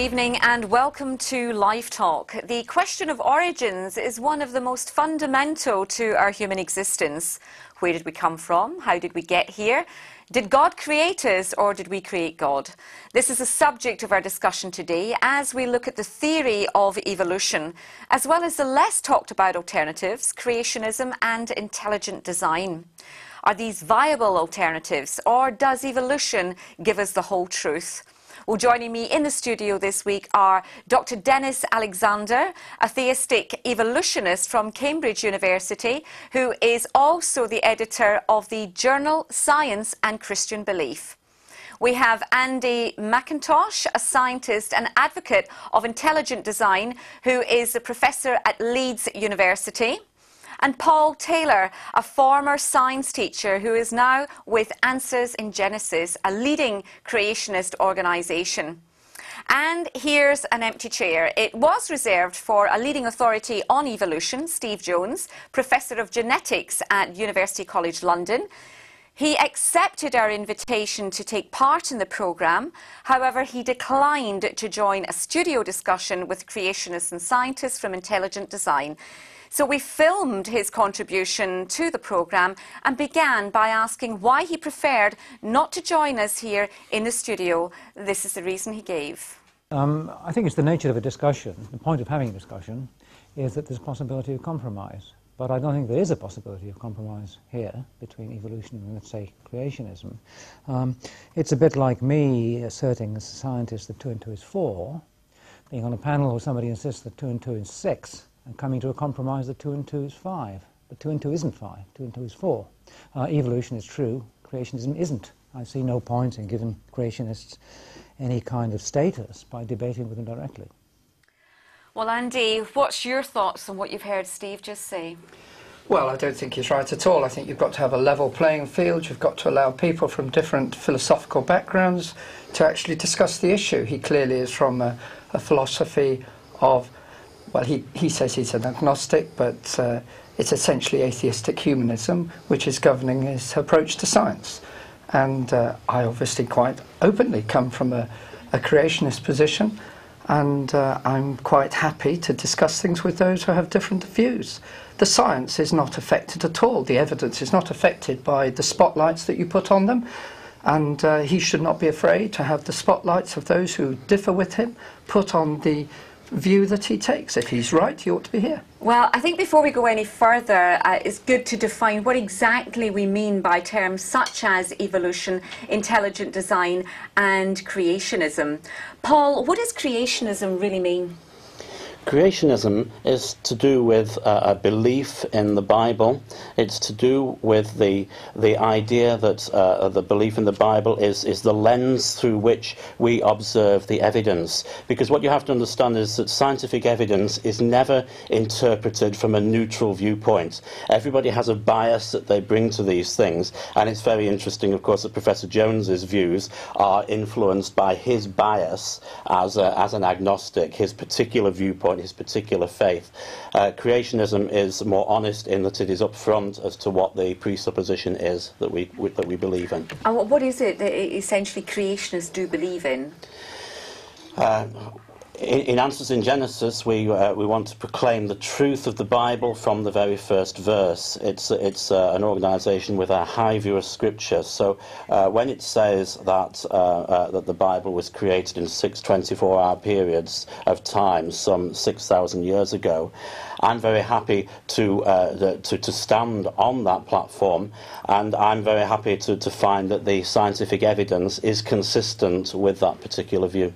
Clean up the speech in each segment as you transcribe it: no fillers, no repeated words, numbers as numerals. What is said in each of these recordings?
evening and welcome to Live Talk. The question of origins is one of the most fundamental to our human existence. Where did we come from? How did we get here? Did God create us or did we create God? This is the subject of our discussion today as we look at the theory of evolution, as well as the less talked about alternatives, creationism and intelligent design. Are these viable alternatives or does evolution give us the whole truth? Well, joining me in the studio this week are Dr. Denis Alexander, a theistic evolutionist from Cambridge University, who is also the editor of the journal Science and Christian Belief. We have Andy McIntosh, a scientist and advocate of intelligent design, who is a professor at Leeds University. And Paul Taylor, a former science teacher who is now with Answers in Genesis, a leading creationist organisation. And here's an empty chair. It was reserved for a leading authority on evolution, Steve Jones, Professor of Genetics at University College London. He accepted our invitation to take part in the programme. However, he declined to join a studio discussion with creationists and scientists from Intelligent Design. So we filmed his contribution to the programme and began by asking why he preferred not to join us here in the studio. This is the reason he gave. I think it's the nature of a discussion. The point of having a discussion is that there's a possibility of compromise. But I don't think there is a possibility of compromise here between evolution and, let's say, creationism. It's a bit like me asserting as a scientist that 2 and 2 is 4, being on a panel where somebody insists that 2 and 2 is 6, and coming to a compromise that 2 and 2 is 5. But 2 and 2 isn't 5, 2 and 2 is 4. Evolution is true, creationism isn't. I see no point in giving creationists any kind of status by debating with them directly. Well, Andy, what's your thoughts on what you've heard Steve just say? Well, I don't think he's right at all. I think you've got to have a level playing field. You've got to allow people from different philosophical backgrounds to actually discuss the issue. He clearly is from a philosophy of, well, he says he's an agnostic, but it's essentially atheistic humanism, which is governing his approach to science. And I obviously quite openly come from a creationist position, and I'm quite happy to discuss things with those who have different views. The science is not affected at all. The evidence is not affected by the spotlights that you put on them, and he should not be afraid to have the spotlights of those who differ with him put on the view that he takes. If he's right, he ought to be here. Well, I think before we go any further, it's good to define what exactly we mean by terms such as evolution, intelligent design and creationism. Paul, what does creationism really mean? Creationism is to do with a belief in the Bible. It's to do with the idea that the belief in the Bible is the lens through which we observe the evidence. Because what you have to understand is that scientific evidence is never interpreted from a neutral viewpoint. Everybody has a bias that they bring to these things, and it's very interesting, of course, that Professor Jones's views are influenced by his bias as an agnostic, his particular viewpoint, his particular faith. Creationism is more honest in that it is upfront as to what the presupposition is that we believe in. And what is it that essentially creationists do believe in? In Answers in Genesis, we want to proclaim the truth of the Bible from the very first verse. It's an organisation with a high view of Scripture. So when it says that that the Bible was created in 6 24-hour periods of time, some 6,000 years ago, I'm very happy to stand on that platform, and I'm very happy to find that the scientific evidence is consistent with that particular view.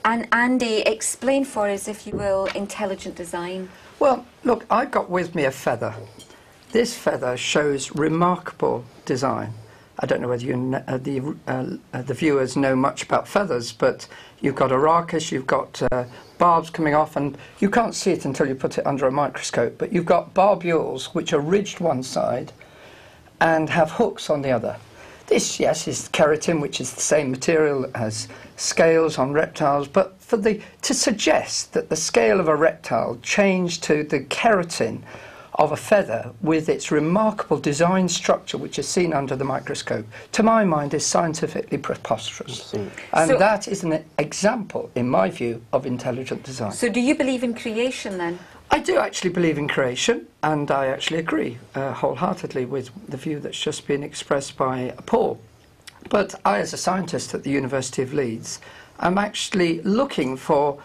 And Andy, explain for us, if you will, intelligent design. Well, look, I got with me a feather. This feather shows remarkable design. I don't know whether the viewers know much about feathers, but you've got a rachis, you've got barbs coming off, and you can't see it until you put it under a microscope, but you've got barbules which are ridged one side and have hooks on the other. This, yes, is keratin, which is the same material as scales on reptiles, but to suggest that the scale of a reptile changed to the keratin of a feather with its remarkable design structure, which is seen under the microscope, to my mind is scientifically preposterous. And that is an example, in my view, of intelligent design. So do you believe in creation then? I do actually believe in creation, and I actually agree wholeheartedly with the view that's just been expressed by Paul. But I, as a scientist at the University of Leeds, am actually looking for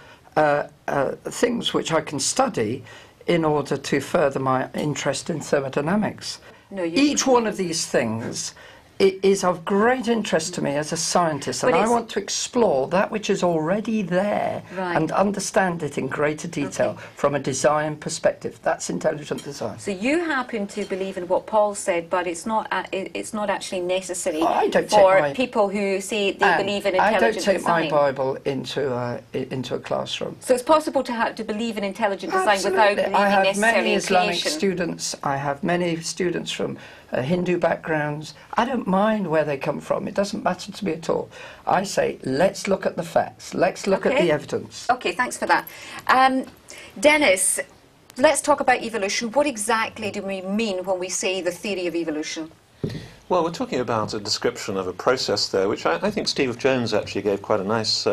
things which I can study in order to further my interest in thermodynamics. Each one of these things is of great interest to me as a scientist, and I want to explore that which is already there and understand it in greater detail from a design perspective. That's intelligent design. So you happen to believe in what Paul said, but it's not actually necessary for people who say they believe in intelligent design. I don't take my Bible into a classroom. So it's possible to believe in intelligent design without believing necessarily in creation. I have many students from Hindu backgrounds. I don't mind where they come from. It doesn't matter to me at all. I say, let's look at the facts. Let's look at the evidence. Okay, thanks for that. Denis, let's talk about evolution. What exactly do we mean when we say the theory of evolution? Well, we're talking about a description of a process there, which I think Steve Jones actually gave quite a nice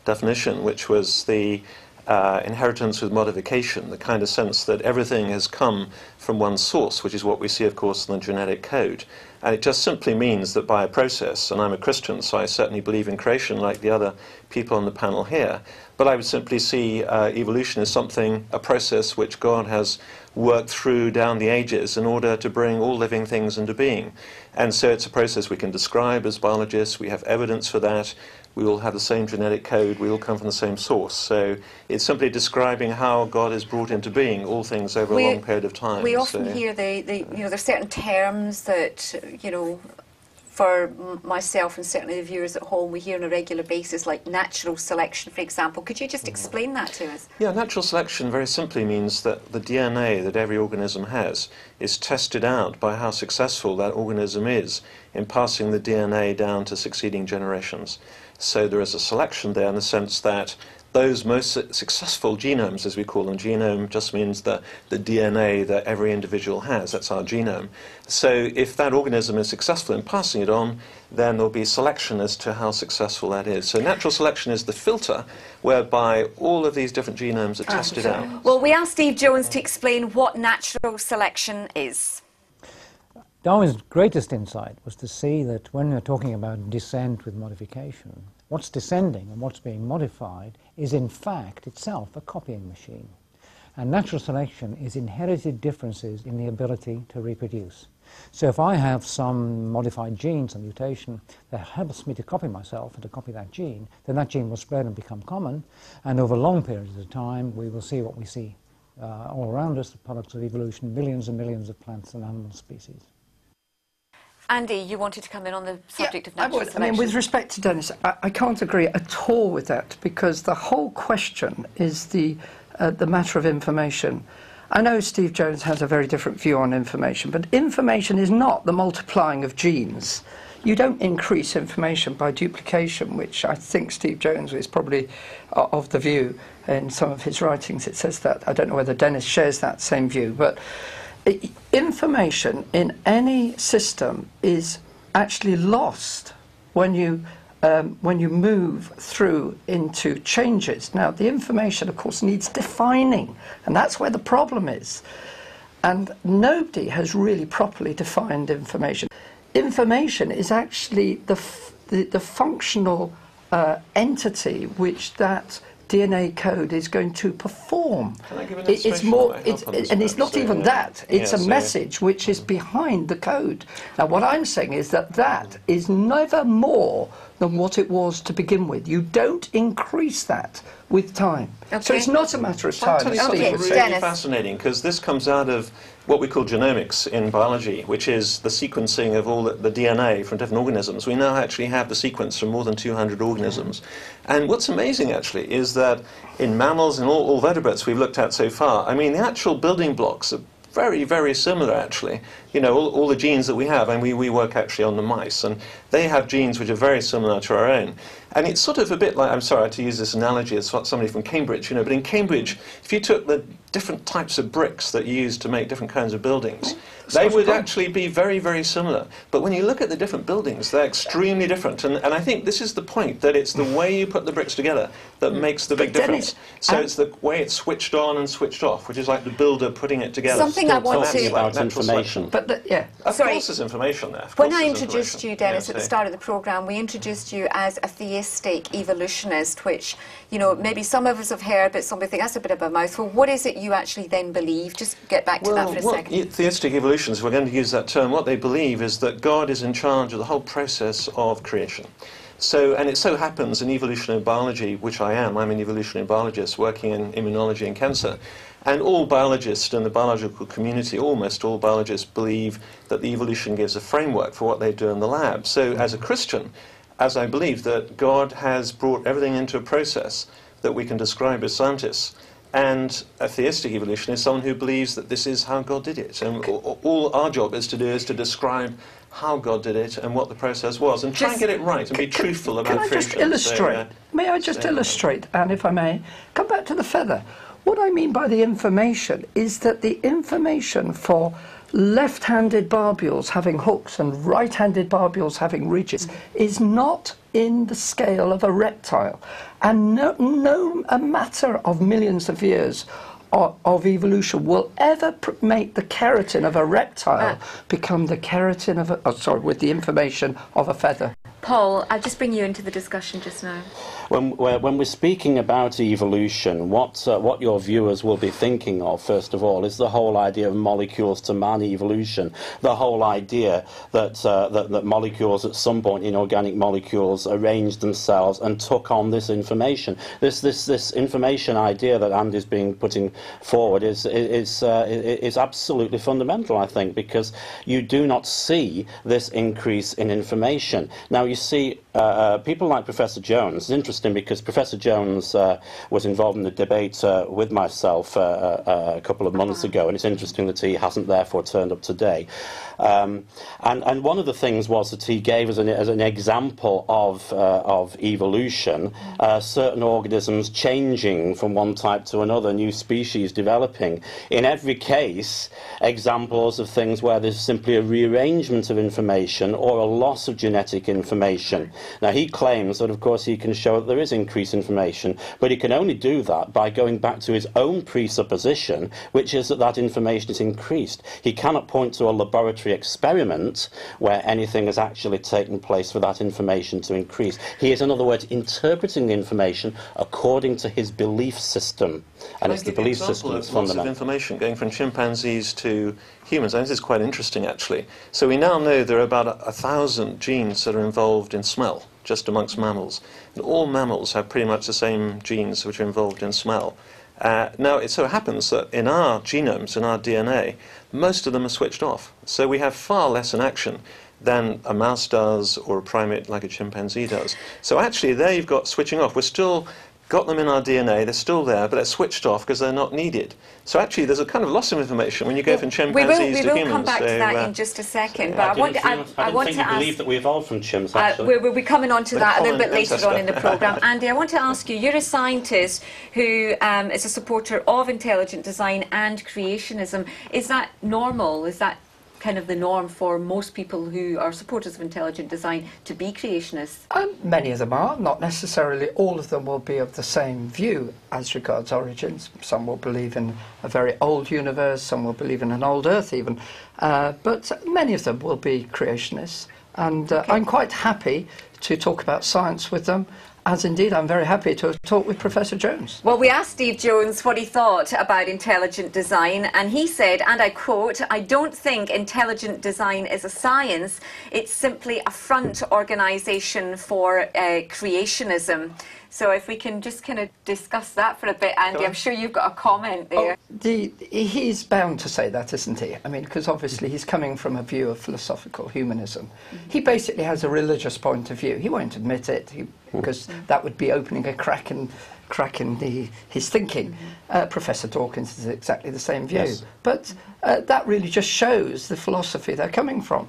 definition, which was the inheritance with modification, the kind of sense that everything has come from one source, which is what we see, of course, in the genetic code. And it just simply means that by a process, and I'm a Christian, so I certainly believe in creation like the other people on the panel here, but I would simply see evolution as something, a process which God has worked through down the ages in order to bring all living things into being. And so it's a process we can describe as biologists. We have evidence for that. We all have the same genetic code. We all come from the same source. So it's simply describing how God has brought into being all things over a long period of time. We often hear there's certain terms that, for myself and certainly the viewers at home, we hear on a regular basis, like natural selection, for example. Could you just explain that to us? Yeah, natural selection very simply means that the DNA that every organism has is tested out by how successful that organism is in passing the DNA down to succeeding generations. So there is a selection there in the sense that those most successful genomes, as we call them, genome just means the DNA that every individual has, that's our genome. So if that organism is successful in passing it on, then there'll be selection as to how successful that is. So natural selection is the filter whereby all of these different genomes are tested out. Well, we asked Steve Jones to explain what natural selection is. Darwin's greatest insight was to see that when we're talking about descent with modification, what's descending and what's being modified is in fact itself a copying machine. And natural selection is inherited differences in the ability to reproduce. So if I have some modified gene, some mutation, that helps me to copy myself and to copy that gene, then that gene will spread and become common, and over long periods of time we will see what we see all around us, the products of evolution, millions and millions of plants and animal species. Andy, you wanted to come in on the subject of natural selection. I mean, with respect to Denis, I can't agree at all with that, because the whole question is the matter of information. I know Steve Jones has a very different view on information, but information is not the multiplying of genes. You don't increase information by duplication, which I think Steve Jones is probably of the view in some of his writings. It says that. I don't know whether Denis shares that same view, but information in any system is actually lost when you move through into changes. Now, the information, of course, needs defining, and that's where the problem is. And nobody has really properly defined information. Information is actually the functional entity which that DNA code is going to perform. It's more, and it's not even that. It's a message which is behind the code. Now, what I'm saying is that that is never more than what it was to begin with. You don't increase that with time. Okay. So it's not a matter of time. I'll tell you something really fascinating, because this comes out of what we call genomics in biology, which is the sequencing of all the DNA from different organisms. We now actually have the sequence from more than 200 organisms. And what's amazing, actually, is that in mammals and all vertebrates we've looked at so far, I mean, the actual building blocks very, very similar, actually. You know, all the genes that we have, and we work actually on the mice, and they have genes which are very similar to our own. And it's sort of a bit like, I'm sorry to use this analogy as somebody from Cambridge, you know, but in Cambridge, if you took the different types of bricks that you use to make different kinds of buildings, they would actually be very, very similar. But when you look at the different buildings, they're extremely different. And I think this is the point, that it's the way you put the bricks together that makes the big difference. So it's the way it's switched on and switched off, which is like the builder putting it together. Something I want to... about information. But Sorry. Of course there's information there. When I introduced you, Denis, at the start of the programme, we introduced you as a theistic evolutionist, which, you know, maybe some of us have heard, but some people think that's a bit of a mouthful. What is it you actually then believe? Just get back to that for a second. Theistic evolutionists, if we're going to use that term, what they believe is that God is in charge of the whole process of creation. So, and it so happens in evolutionary biology, which I'm an evolutionary biologist working in immunology and cancer, and all biologists in the biological community, almost all biologists, believe that the evolution gives a framework for what they do in the lab. So as a Christian, as I believe that God has brought everything into a process that we can describe as scientists, and a theistic evolutionist is someone who believes that this is how God did it. And all our job is to do is to describe how God did it and what the process was, and try and get it right and be truthful about creation. Can I just illustrate? May I just illustrate, and if I may, come back to the feather. What I mean by the information is that the information for left-handed barbules having hooks and right-handed barbules having ridges is not in the scale of a reptile. And no a matter of millions of years of evolution will ever make the keratin of a reptile become the keratin of a, with the information of a feather. Paul, I'll just bring you into the discussion just now. When we're speaking about evolution, what your viewers will be thinking of, first of all, is the whole idea of molecules to man evolution. The whole idea that that molecules at some point, inorganic molecules, arranged themselves and took on this information. This information idea that Andy's putting forward is absolutely fundamental, I think, because you do not see this increase in information. Now, you see, people like Professor Jones. It's interesting because Professor Jones was involved in the debate with myself a couple of months ago, and it's interesting that he hasn't therefore turned up today. And one of the things was that he gave as an example of evolution, certain organisms changing from one type to another, new species developing. In every case, examples of things where there's simply a rearrangement of information or a loss of genetic information. Now, he claims that, of course, he can show that there is increased information, but he can only do that by going back to his own presupposition, which is that that information is increased. He cannot point to a laboratory experiment where anything has actually taken place for that information to increase. He is, in other words, interpreting the information according to his belief system, and it's the belief system that's fundamental. Lots of information going from chimpanzees to humans, and this is quite interesting, actually. So we now know there are about 1,000 genes that are involved in smell, just amongst mammals. And all mammals have pretty much the same genes which are involved in smell. Now, it so happens that in our genomes, in our DNA, most of them are switched off. So we have far less in action than a mouse does or a primate like a chimpanzee does. So actually, there you've got switching off. We're still got them in our DNA, they're still there, but they're switched off because they're not needed. So actually, there's a kind of loss of information when you go from chimpanzees to humans. We will come back to that in just a second, but I want to ask... believe that we evolved from chimps, actually. We'll be coming on to that a little bit later on in the programme. Andy, I want to ask you, you're a scientist who is a supporter of intelligent design and creationism. Is that normal? Is that kind of the norm for most people who are supporters of intelligent design to be creationists? Many of them are. Not necessarily all of them will be of the same view as regards origins. Some will believe in a very old universe, some will believe in an old Earth even, but many of them will be creationists. And I'm quite happy to talk about science with them, as indeed I'm very happy to have talked with Professor Jones. Well, we asked Steve Jones what he thought about intelligent design, and he said, and I quote, "I don't think intelligent design is a science, it's simply a front organisation for creationism." So if we can just kind of discuss that for a bit, Andy, I'm sure you've got a comment there. He's bound to say that, isn't he? I mean, because obviously he's coming from a view of philosophical humanism. He basically has a religious point of view. He won't admit it, because that would be opening a crack in his thinking. Professor Dawkins is exactly the same view. Yes. But that really just shows the philosophy they're coming from.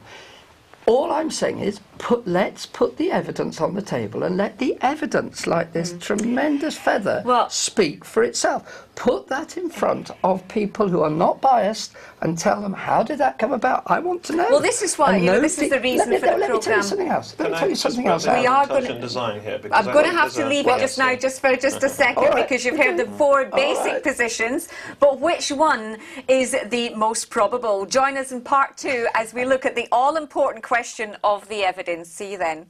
All I'm saying is, let's put the evidence on the table and let the evidence, like this tremendous feather, speak for itself. Put that in front of people who are not biased and tell them, how did that come about? I want to know. Well, this is why, this is the reason for the programme. Let me tell you something else. Let me tell you something else. We are going to design here. I'm going to have to leave it just now, just for just a second, because you've heard the four basic positions. But which one is the most probable? Join us in part 2 as we look at the all-important question of the evidence. See you then.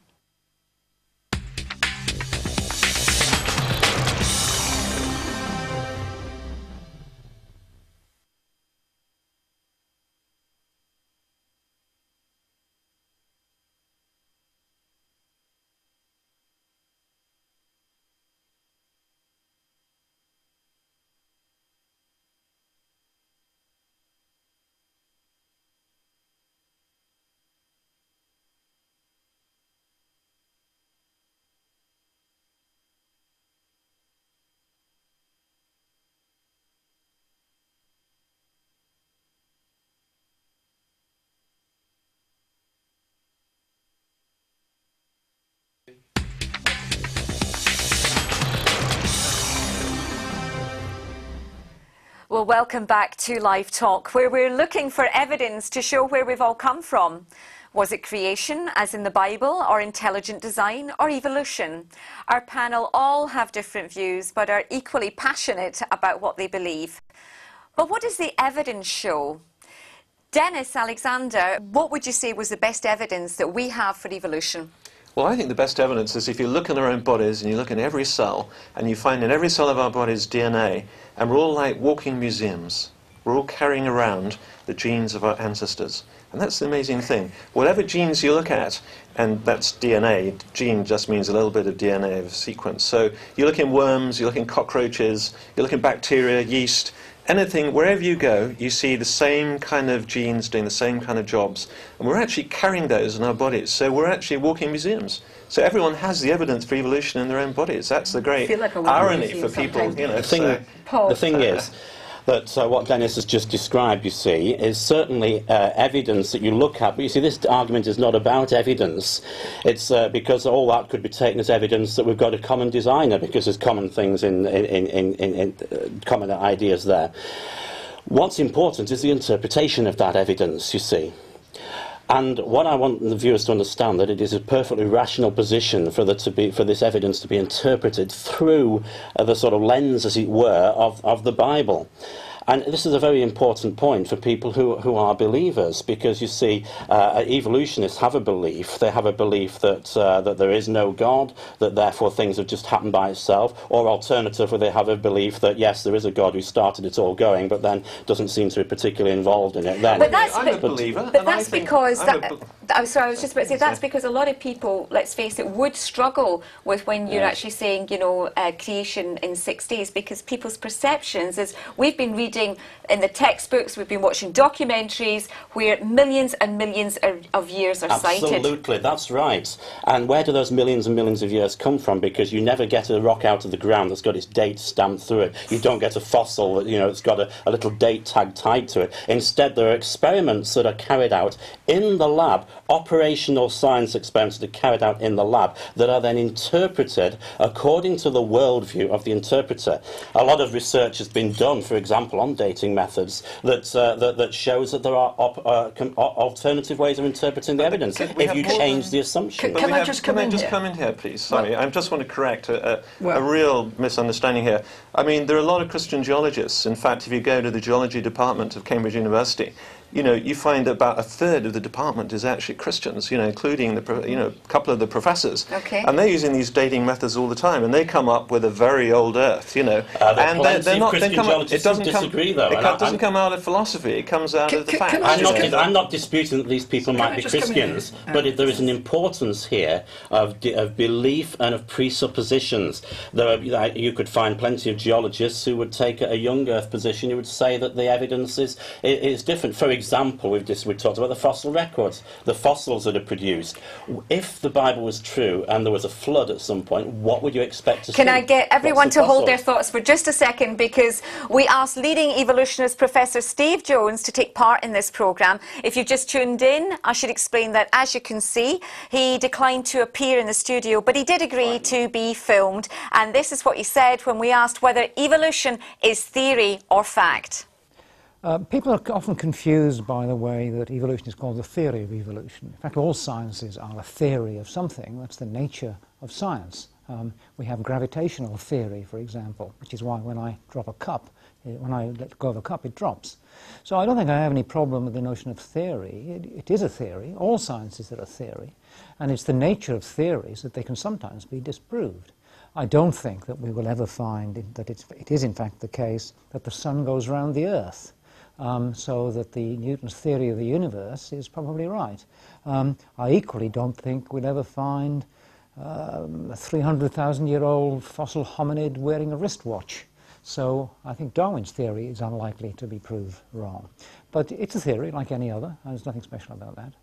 Well, welcome back to Live Talk, where we're looking for evidence to show where we've all come from. Was it creation, as in the Bible, or intelligent design, or evolution? Our panel all have different views, but are equally passionate about what they believe. But what does the evidence show? Denis, Alexander, what would you say was the best evidence that we have for evolution? Well, I think the best evidence is if you look in our own bodies and you look in every cell and you find in every cell of our bodies DNA, and we're all like walking museums. We're all carrying around the genes of our ancestors. And that's the amazing thing. Whatever genes you look at, and that's DNA, gene just means a little bit of DNA of a sequence. So you look in worms, you look in cockroaches, you look in bacteria, yeast, anything, wherever you go, you see the same kind of genes doing the same kind of jobs. And we're actually carrying those in our bodies. So we're actually walking museums. So everyone has the evidence for evolution in their own bodies. That's the great irony for people. You know, the thing is that what Denis has just described, you see, is certainly evidence that you look at. But you see, this argument is not about evidence. It's because all that could be taken as evidence that we've got a common designer, because there's common things in common ideas there. What's important is the interpretation of that evidence, you see. And what I want the viewers to understand, that it is a perfectly rational position for this evidence to be interpreted through the sort of lens, as it were, of the Bible. And this is a very important point for people who are believers, because you see, evolutionists have a belief. They have a belief that that there is no God, that therefore things have just happened by itself, or alternatively they have a belief that yes, there is a God who started it all going, but then doesn't seem to be particularly involved in it. Then, but that's, I'm a believer. But that's because I'm sorry, I was just about to say that's because a lot of people, let's face it, would struggle with when you're actually saying, you know, creation in 6 days, because people's perceptions is we've been reading in the textbooks, we've been watching documentaries where millions and millions of years are cited. Absolutely, that's right. And where do those millions and millions of years come from? Because you never get a rock out of the ground that's got its date stamped through it. You don't get a fossil that, you know, it's got a little date tag tied to it. Instead, there are experiments that are carried out in the lab, operational science experiments that are carried out in the lab, that are then interpreted according to the worldview of the interpreter. A lot of research has been done, for example, on dating methods that shows that there are alternative ways of interpreting the evidence if you change the assumption. Can I just come in here, please? Sorry, I just want to correct a real misunderstanding here. I mean, there are a lot of Christian geologists. In fact, if you go to the geology department of Cambridge University, you find about a third of the department is actually Christians, including a couple of the professors. Okay. And they're using these dating methods all the time, and they come up with a very old earth, and they're not. It doesn't come out of philosophy. It comes out of the facts. I'm not disputing that these people might be Christians, but there is an importance here of belief and of presuppositions. You could find plenty of geologists who would take a young Earth position who would say that the evidence is different. For example, we've talked about the fossil records, the fossils that are produced. If the Bible was true and there was a flood at some point, what would you expect to see? Can I get everyone to hold their thoughts for just a second, because we asked leading evolutionist Professor Steve Jones to take part in this programme. If you've just tuned in, I should explain that, as you can see, he declined to appear in the studio, but he did agree to be filmed. And this is what he said when we asked whether evolution is theory or fact. People are often confused by the way that evolution is called the theory of evolution. In fact, all sciences are a theory of something. That's the nature of science. We have gravitational theory, for example, which is why when I drop a cup, when I let go of a cup, it drops. So I don't think I have any problem with the notion of theory. It is a theory. All sciences are a theory. And it's the nature of theories that they can sometimes be disproved. I don't think that we will ever find that it is in fact the case that the sun goes round the earth. So that the Newton's theory of the universe is probably right. I equally don't think we'll ever find a 300,000-year-old fossil hominid wearing a wristwatch. So I think Darwin's theory is unlikely to be proved wrong. But it's a theory like any other, and there's nothing special about that.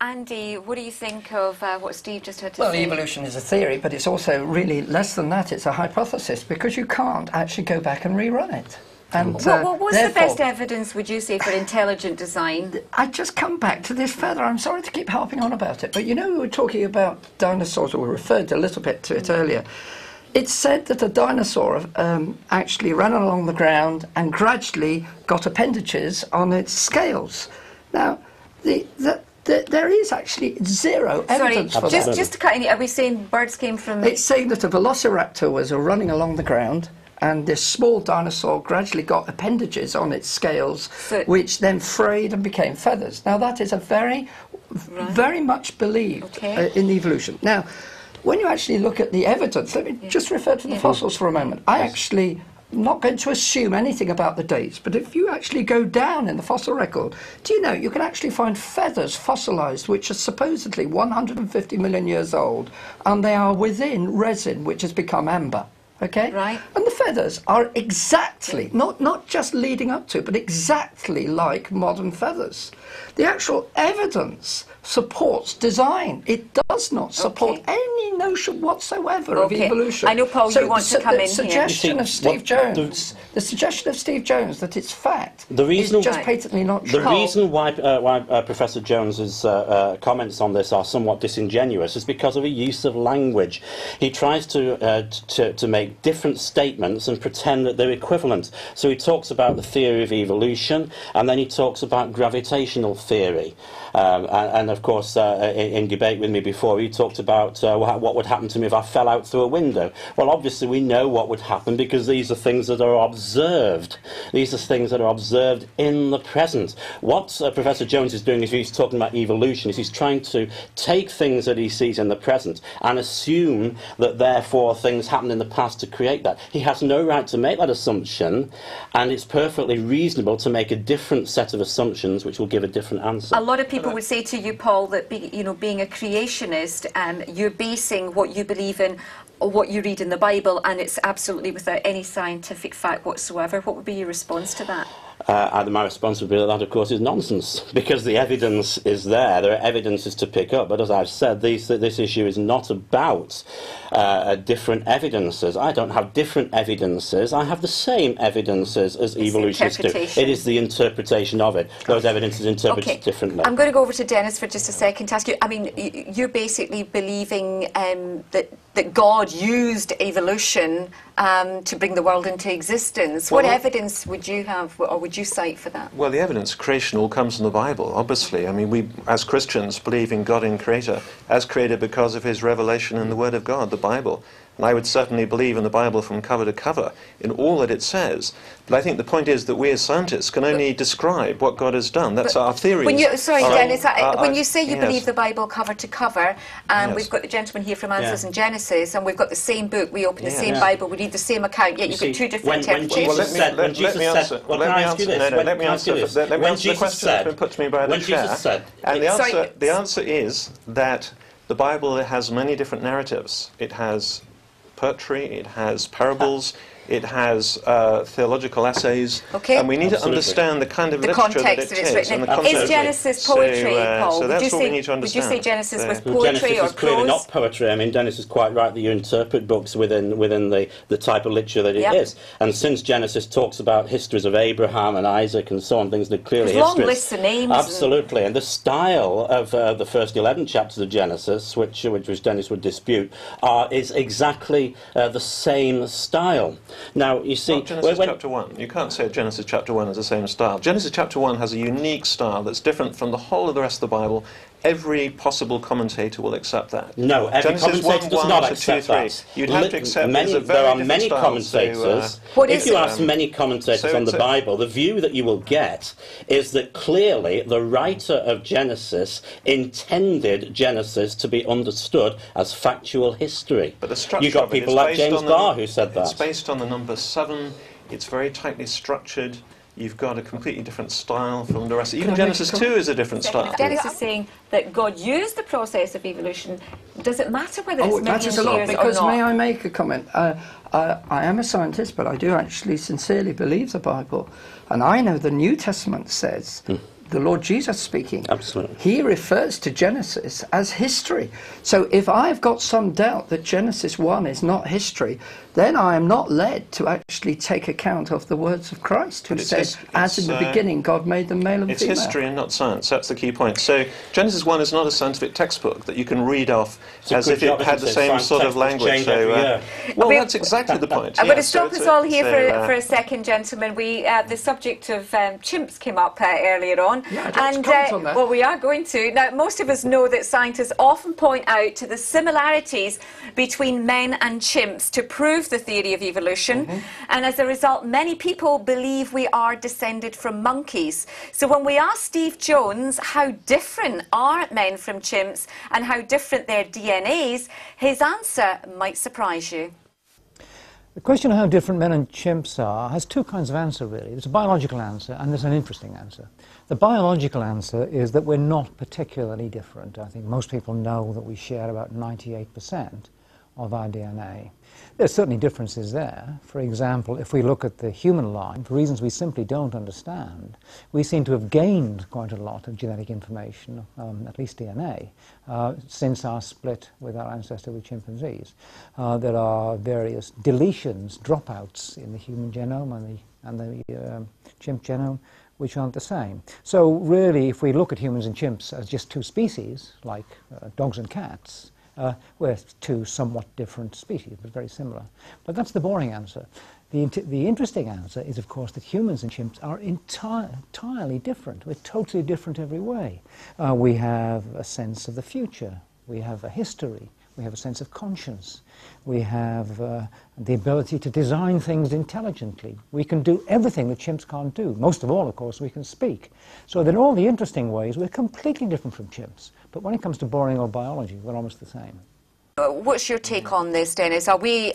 Andy, what do you think of what Steve just had to say? Well, evolution is a theory, but it's also really less than that. It's a hypothesis, because you can't actually go back and rerun it. And, what's the best evidence, would you say, for intelligent design? I just come back to this further. I'm sorry to keep harping on about it, but we were talking about dinosaurs, or we referred a little bit to it earlier. It's said that a dinosaur actually ran along the ground and gradually got appendages on its scales. Now, there is actually zero evidence for that. Just to cut in, are we saying birds came from... It's saying that a velociraptor was running along the ground, and this small dinosaur gradually got appendages on its scales, which then frayed and became feathers. Now, that is a very much believed in evolution. Now, when you actually look at the evidence, let me just refer to the fossils for a moment. I actually... I'm not going to assume anything about the dates, but if you actually go down in the fossil record, do you know you can actually find feathers fossilised which are supposedly 150 million years old, and they are within resin which has become amber. Okay? Right. And the feathers are exactly, not just leading up to, but exactly like modern feathers. The actual evidence supports design. It does not support any notion whatsoever of evolution. I know, Paul, you want to come in here. The suggestion of Steve Jones that it's fact is just patently not true. The reason why Professor Jones's comments on this are somewhat disingenuous is because of a use of language. He tries to make different statements and pretend that they're equivalent. So he talks about the theory of evolution, and then he talks about gravitational theory. And of course, in debate with me before, he talked about what would happen to me if I fell out through a window. Well, obviously, we know what would happen because these are things that are observed. These are things that are observed in the present. What Professor Jones is doing, if he's talking about evolution, is he's trying to take things that he sees in the present and assume that, therefore, things happened in the past to create that. He has no right to make that assumption, and it's perfectly reasonable to make a different set of assumptions which will give a different answer. A lot of people would say to you, Paul, that being a creationist, you're basing what you believe in or what you read in the Bible, and it's absolutely without any scientific fact whatsoever. What would be your response to that? My response would be that, of course, is nonsense, because the evidence is there. There are evidences to pick up, but as I've said, this issue is not about different evidences. I don't have different evidences. I have the same evidences as evolutionists do. It is the interpretation of it. Those evidences interpreted differently. I'm going to go over to Denis for just a second to ask you. I mean, you're basically believing that God used evolution to bring the world into existence. What evidence would you have, or would you cite for that? Well, the evidence of creation all comes from the Bible, obviously. I mean, we, as Christians, believe in God in Creator, as creator because of his revelation in the Word of God, the Bible. And I would certainly believe in the Bible from cover to cover in all that it says. But I think the point is that we as scientists can only describe what God has done. That's our theories. Dennis, when you say you yes. believe the Bible cover to cover, and Yes. we've got the gentleman here from Answers in Genesis, and we've got the same book, we open the same Bible, we read the same account, yet you've got two different interpretations. Let me answer the question that's been put to me by the chair. And the answer is that the Bible has many different narratives. It has poetry, it has parables, it has theological essays, and we need to understand the kind of literature that it is. And the context. Is Genesis poetry, Paul? So that's what we need to understand. Would you say Genesis was Well, poetry Genesis or is clearly prose? not poetry. I mean, Denis is quite right that you interpret books within the type of literature that it is. And since Genesis talks about histories of Abraham and Isaac and so on, things that clearly There's long lists of names. Absolutely. And the style of the first 11 chapters of Genesis, which Denis would dispute, is exactly the same style. Now, you see... Genesis chapter 1. You can't say Genesis chapter 1 is the same style. Genesis chapter 1 has a unique style that's different from the whole of the rest of the Bible. Every possible commentator will accept that. No, every Genesis commentator does not accept that. You'd have to accept there are many commentators. If you ask many commentators on the Bible, the view that you will get is that clearly the writer of Genesis intended Genesis to be understood as factual history. But the structure You've got of it people is like based James on Barr who said that. It's based on the number 7. It's very tightly structured. You've got a completely different style from the rest. Even Genesis 2 is a different style. Dennis is saying that God used the process of evolution. Does it matter whether it's millions of years because or not? may I make a comment? I am a scientist, but I do actually sincerely believe the Bible. And I know the New Testament says, the Lord Jesus speaking, Absolutely. he refers to Genesis as history. So if I've got some doubt that Genesis 1 is not history, then I am not led to actually take account of the words of Christ, who says, as in the beginning God made them male and female. It's history and not science. That's the key point. So Genesis 1 is not a scientific textbook that you can read off as if it had the same sort of language. So, well, that's exactly the point. I'm going to stop us all here for a second, gentlemen. The subject of chimps came up earlier on. Yeah, I'd like to comment on that. Well, we are going to. Now, most of us know that scientists often point out to the similarities between men and chimps to prove the theory of evolution, and as a result many people believe we are descended from monkeys. So when we ask Steve Jones how different are men from chimps and how different their DNAs, his answer might surprise you. The question of how different men and chimps are has two kinds of answer, really. There's a biological answer and there's an interesting answer. The biological answer is that we're not particularly different. I think most people know that we share about 98% of our DNA. There's certainly differences there. For example, if we look at the human line, for reasons we simply don't understand, we seem to have gained quite a lot of genetic information, at least DNA, since our split with our ancestor with chimpanzees. There are various deletions, dropouts in the human genome and the chimp genome, which aren't the same. So really, if we look at humans and chimps as just two species, like dogs and cats, we're two somewhat different species, but very similar. But that's the boring answer. The interesting answer is, of course, that humans and chimps are entirely different. We're totally different every way. We have a sense of the future. We have a history. We have a sense of conscience. We have the ability to design things intelligently. We can do everything that chimps can't do. Most of all, of course, we can speak. So in all the interesting ways, we're completely different from chimps. But when it comes to boring old biology, we're almost the same. What's your take on this, Denis? Are we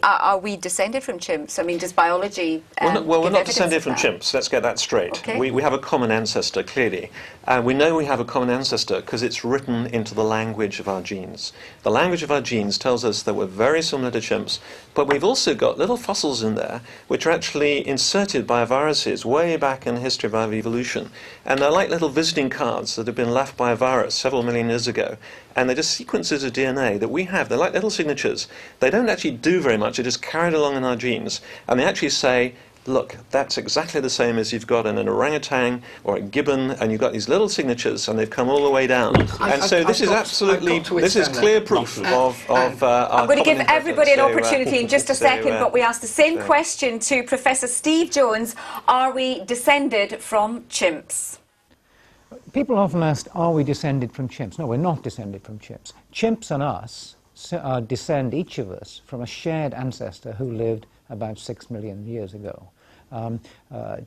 descended from chimps? I mean, does biology well, we're give not evidence descended of from that? chimps. Let's get that straight. Okay. We have a common ancestor, clearly. And we know we have a common ancestor because it's written into the language of our genes. The language of our genes tells us that we're very similar to chimps, but we've also got little fossils in there which are actually inserted by viruses way back in the history of our evolution. And they're like little visiting cards that have been left by a virus several million years ago. And they're just sequences of DNA that we have. They're like little signatures. They don't actually do very much. They're just carried along in our genes. And they actually say, look, that's exactly the same as you've got in an orangutan or a gibbon, and you've got these little signatures, and they've come all the way down. And so this is absolutely, this is clear proof of our I'm going to give everybody an So, opportunity in just a second, but we asked the same question to Professor Steve Jones. Are we descended from chimps? People often ask, are we descended from chimps? No, we're not descended from chimps. Chimps and us descend, each of us, from a shared ancestor who lived about 6 million years ago.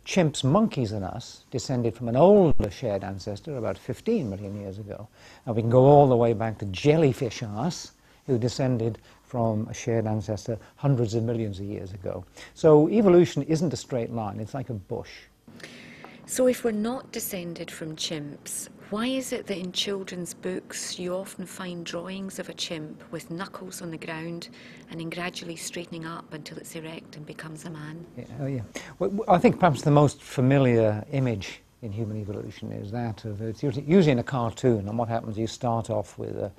Chimps, monkeys and us descended from an older shared ancestor about 15 million years ago. And we can go all the way back to jellyfish and us, who descended from a shared ancestor hundreds of millions of years ago. So evolution isn't a straight line, it's like a bush. So if we're not descended from chimps, why is it that in children's books you often find drawings of a chimp with knuckles on the ground and then gradually straightening up until it's erect and becomes a man? Yeah. Well, I think perhaps the most familiar image in human evolution is that of, it's usually in a cartoon, and what happens, you start off with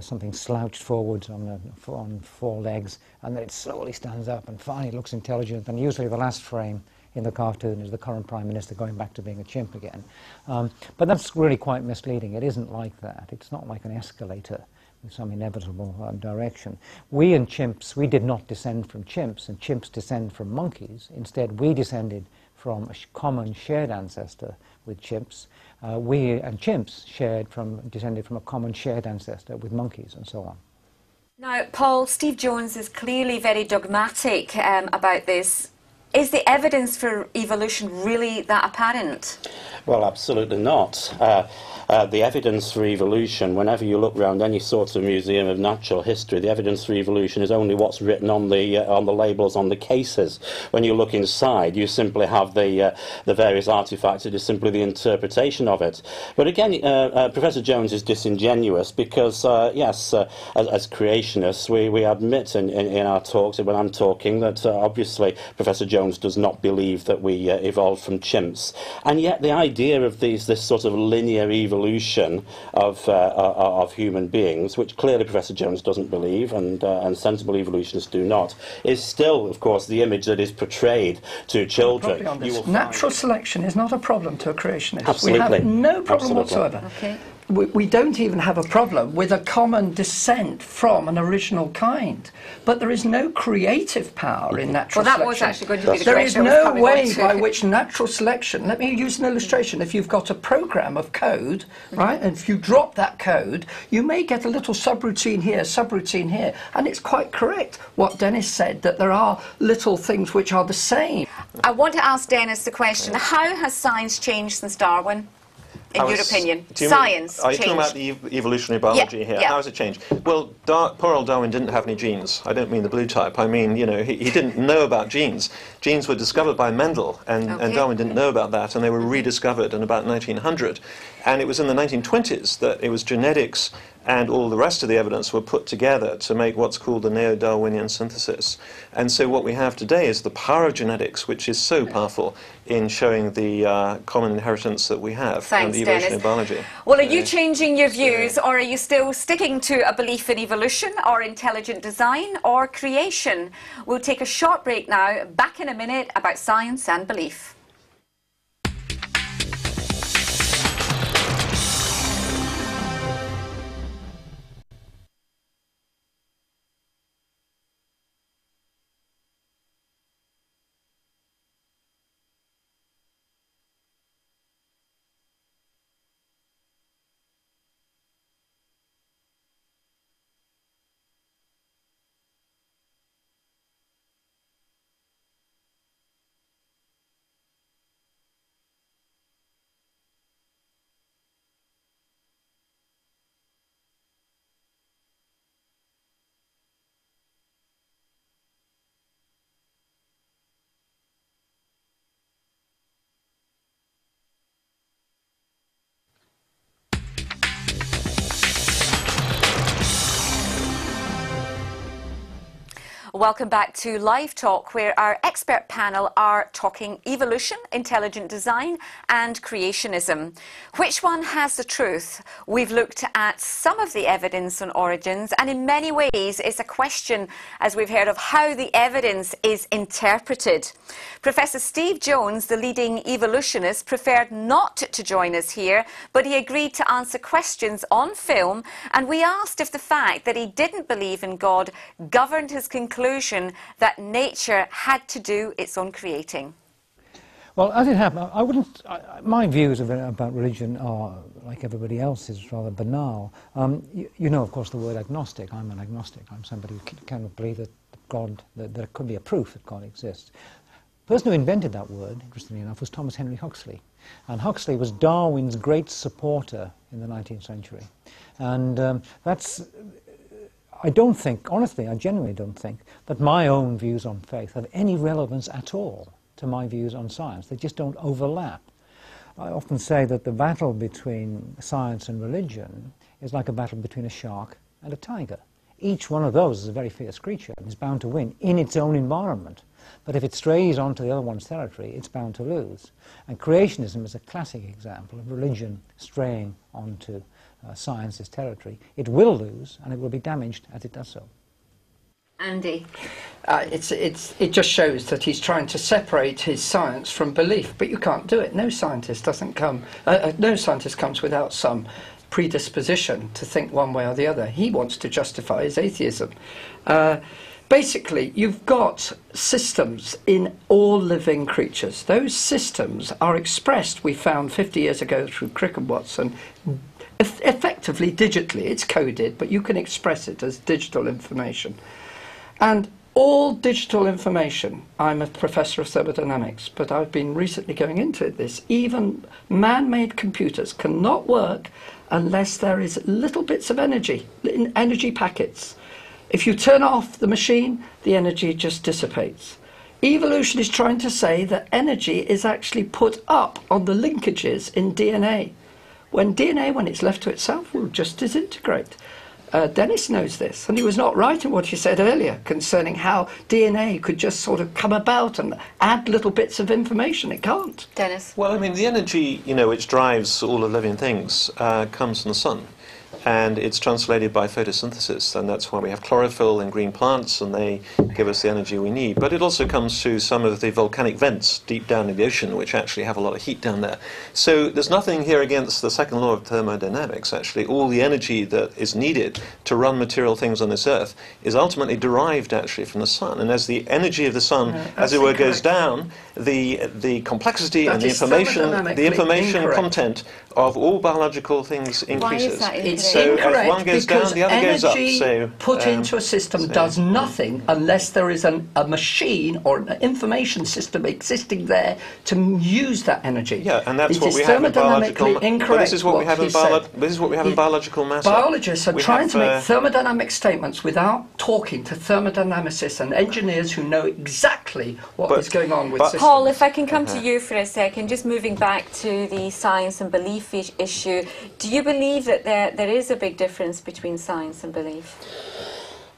something slouched forwards on four legs, and then it slowly stands up and finally looks intelligent, and usually the last frame in the cartoon is the current Prime Minister going back to being a chimp again. But that's really quite misleading. It isn't like that. It's not like an escalator with some inevitable direction. We and chimps, we did not descend from chimps, and chimps descend from monkeys. Instead, we descended from a common shared ancestor with chimps. We and chimps descended from a common shared ancestor with monkeys, and so on. Now, Paul, Steve Jones is clearly very dogmatic about this. Is the evidence for evolution really that apparent? Well, absolutely not. The evidence for evolution, whenever you look around any sort of museum of natural history, the evidence for evolution is only what's written on the labels on the cases. When you look inside, you simply have the various artifacts. It is simply the interpretation of it. But again, Professor Jones is disingenuous because, yes, as creationists, we admit in our talks, when I'm talking, that obviously Professor Jones does not believe that we evolved from chimps. And yet the idea of this sort of linear evolution of human beings, which clearly Professor Jones doesn't believe, and sensible evolutionists do not, is still, of course, the image that is portrayed to children. Natural selection is not a problem to a creationist. Absolutely. We have no problem whatsoever. Okay. We don't even have a problem with a common descent from an original kind. But there is no creative power in natural selection. Well, that was actually going to be the There is question I was no coming way on to. by which natural selection, let me use an illustration, if you've got a program of code, right, and if you drop that code, you may get a little subroutine here, and it's quite correct what Denis said, that there are little things which are the same. I want to ask Denis the question, how has science changed since Darwin? In your opinion, science Are you talking about the evolutionary biology here? Yeah. How has it changed? Well, poor old Darwin didn't have any genes. I don't mean the blue type. I mean, you know, he didn't know about genes. Genes were discovered by Mendel, and Darwin didn't know about that, and they were rediscovered in about 1900. And it was in the 1920s that it was genetics and all the rest of the evidence were put together to make what's called the neo-Darwinian synthesis. And so what we have today is the power of genetics, which is so powerful in showing the common inheritance that we have from the evolutionary biology. Well, are you changing your views, or are you still sticking to a belief in evolution, or intelligent design, or creation? We'll take a short break now. Back in a minute about science and belief. Welcome back to Live Talk, where our expert panel are talking evolution, intelligent design and creationism. Which one has the truth? We've looked at some of the evidence on origins, and in many ways it's a question, as we've heard, of how the evidence is interpreted. Professor Steve Jones, the leading evolutionist, preferred not to join us here, but he agreed to answer questions on film, and we asked if the fact that he didn't believe in God governed his conclusion that nature had to do its own creating. Well, as it happened, I wouldn't. My views about religion are, like everybody else's, rather banal. You know, of course, the word agnostic. I'm an agnostic. I'm somebody who cannot believe that God, that there could be a proof that God exists. The person who invented that word, interestingly enough, was Thomas Henry Huxley. And Huxley was Darwin's great supporter in the 19th century. And that's... I don't think, honestly, I genuinely don't think, that my own views on faith have any relevance at all to my views on science. They just don't overlap. I often say that the battle between science and religion is like a battle between a shark and a tiger. Each one of those is a very fierce creature and is bound to win in its own environment. But if it strays onto the other one's territory, it's bound to lose. And creationism is a classic example of religion straying onto science's territory. It will lose, and it will be damaged as it does so. Andy? It just shows that he's trying to separate his science from belief, but you can't do it. No scientist comes without some predisposition to think one way or the other. He wants to justify his atheism. Basically, you've got systems in all living creatures. Those systems are expressed, we found 50 years ago through Crick and Watson, effectively digitally. It's coded, but you can express it as digital information. And all digital information, I'm a professor of thermodynamics, but I've been recently going into this, even man-made computers cannot work unless there is little bits of energy, energy packets. If you turn off the machine, the energy just dissipates. Evolution is trying to say that energy is actually put up on the linkages in DNA. When DNA, when it's left to itself, will just disintegrate. Denis knows this, and he was not right in what he said earlier concerning how DNA could just sort of come about and add little bits of information. It can't. Denis? Well, I mean, the energy, which drives all the living things comes from the sun. And it's translated by photosynthesis, and that's why we have chlorophyll in green plants, and they give us the energy we need. But it also comes through some of the volcanic vents deep down in the ocean, which actually have a lot of heat down there. So there's nothing here against the second law of thermodynamics. Actually, all the energy that is needed to run material things on this Earth is ultimately derived actually from the sun. And as the energy of the sun, as it were, goes down, the complexity and the information content of all biological things increases. Why is that incorrect? So as one goes down, the other goes up. Energy put into a system does nothing unless there is a machine or an information system existing there to use that energy. Yeah, and that's what we have in biological. This is what we have in biological matter. Biologists are trying to make thermodynamic statements without talking to thermodynamicists and engineers who know exactly what is going on with systems. Paul, if I can come to you for a second, just moving back to the science and belief issue, do you believe that there is a big difference between science and belief?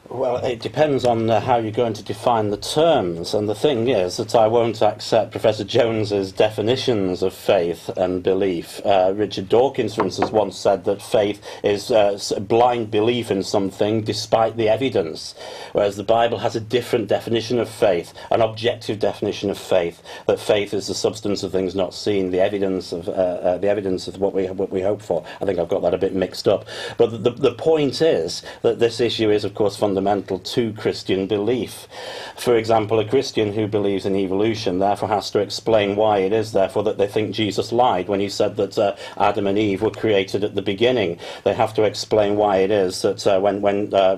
Well, it depends on how you're going to define the terms, and the thing is that I won't accept Professor Jones's definitions of faith and belief. Richard Dawkins, for instance, once said that faith is blind belief in something despite the evidence, whereas the Bible has a different definition of faith, an objective definition of faith, that faith is the substance of things not seen, the evidence of what we hope for. I think I've got that a bit mixed up. But the point is that this issue is, of course, fundamental to Christian belief. For example, a Christian who believes in evolution therefore has to explain why it is therefore that they think Jesus lied when he said that Adam and Eve were created at the beginning. They have to explain why it is that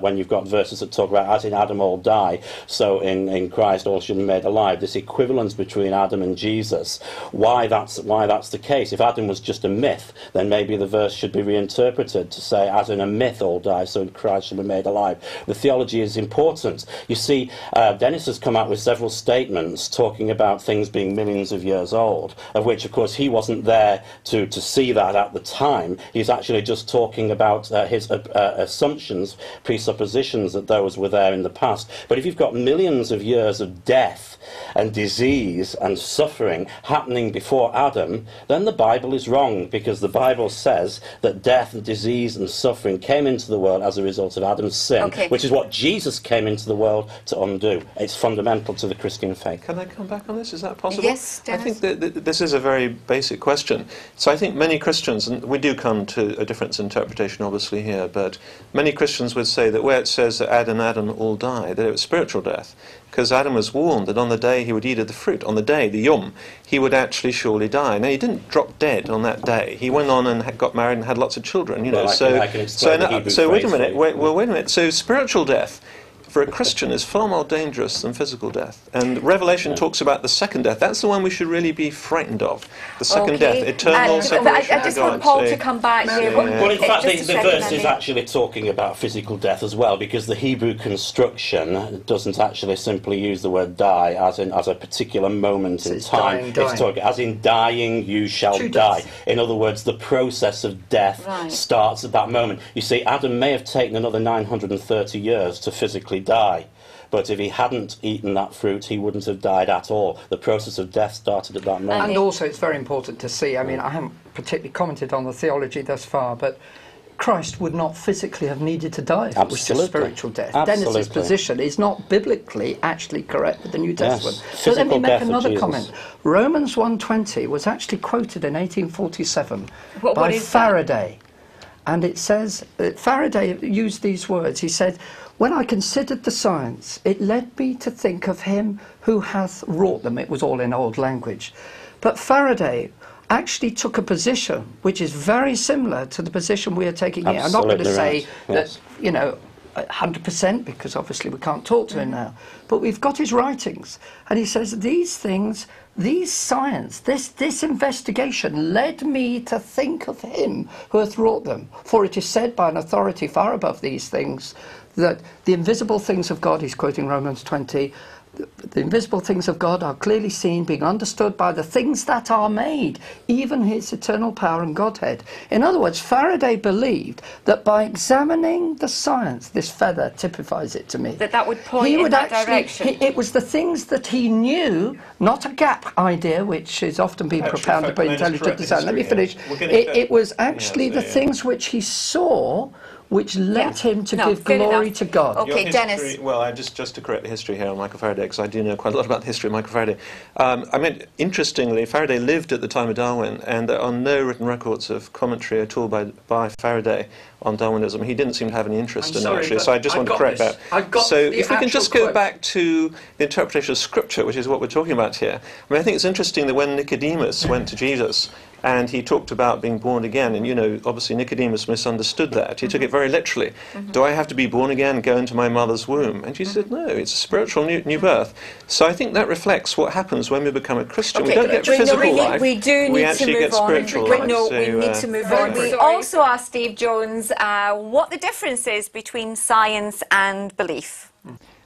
when you've got verses that talk about as in Adam all die, so in Christ all should be made alive, this equivalence between Adam and Jesus, why that's the case. If Adam was just a myth, then maybe the verse should be reinterpreted to say as in a myth all die, so Christ should be made alive. The theology is important. You see, Denis has come out with several statements talking about things being millions of years old, of which, of course, he wasn't there to see that at the time. He's actually just talking about his assumptions, presuppositions that those were there in the past. But if you've got millions of years of death and disease and suffering happening before Adam, then the Bible is wrong, because the Bible says that death and disease and suffering came into the world as a result of Adam's sin, which is what Jesus came into the world to undo. It's fundamental to the Christian faith. Can I come back on this? Is that possible? Yes, Denis. I think that this is a very basic question. So I think many Christians, and we do come to a different interpretation obviously here, but many Christians would say that where it says that Adam all die, that it was spiritual death. Because Adam was warned that on the day he would eat of the fruit, on the day, the Yom, he would actually surely die. Now, he didn't drop dead on that day. He went on and got married and had lots of children, you know. Well, I can explain the Hebrew so wait a phrase minute, for you. wait a minute. So spiritual death for a Christian is far more dangerous than physical death. And Revelation talks about the second death. That's the one we should really be frightened of. The second death, eternal separation I just from want God. Paul to come back here. Well, in fact, Just the a second, verse is Andy. actually talking about physical death as well, because the Hebrew construction doesn't actually simply use the word die as a particular moment in It's time. dying. It's talking as in dying you shall True die. death. In other words, the process of death Right. starts at that moment. You see, Adam may have taken another 930 years to physically die. But if he hadn't eaten that fruit, he wouldn't have died at all. The process of death started at that moment. And also, it's very important to see, I mean, I haven't particularly commented on the theology thus far, but Christ would not physically have needed to die if it was just Absolutely. spiritual death. Absolutely. Denis's position is not biblically actually correct with the New Testament. So let me Physical make death of another Jesus. comment. Romans 1:20 was actually quoted in 1847 What by is that? Faraday. And it says, Faraday used these words, he said, "When I considered the science, it led me to think of him who hath wrought them." It was all in old language. But Faraday actually took a position which is very similar to the position we are taking here. I'm not going to Absolutely say right. Yes. that, you know, 100%, because obviously we can't talk to him now. But we've got his writings. And he says, these things, these science, this investigation led me to think of him who hath wrought them. For it is said by an authority far above these things, that the invisible things of God, he's quoting Romans 20, the invisible things of God are clearly seen, being understood by the things that are made, even his eternal power and Godhead. In other words, Faraday believed that by examining the science, this feather typifies it to me, That would point in that direction. it was the things that he knew, not a gap idea, which is often being Actually, propounded by can I just intelligent correct the design. Let me history finish. here? We're gonna It was actually the so, things which he saw which led him to No, give fair glory enough. to God. Okay, Your Denis. history, well, just to correct the history here on Michael Faraday, because I do know quite a lot about the history of Michael Faraday. I mean, interestingly, Faraday lived at the time of Darwin, and there are no written records of commentary at all by Faraday on Darwinism. He didn't seem to have any interest I'm in sorry, it, actually, but so I just I've want to got correct this. that. I've got So the if we can just actual go quote. back to the interpretation of Scripture, which is what we're talking about here. I mean, I think it's interesting that when Nicodemus went to Jesus, and he talked about being born again, and you know, obviously Nicodemus misunderstood that. He took it very literally. Do I have to be born again, go into my mother's womb? And Jesus said, no, it's a spiritual new birth. So I think that reflects what happens when we become a Christian. Okay, We don't get we- no, physical we- life. we do need to actually move get on. spiritual We- life. no, So, we need to move very on. We quick. also asked Steve Jones what the difference is between science and belief.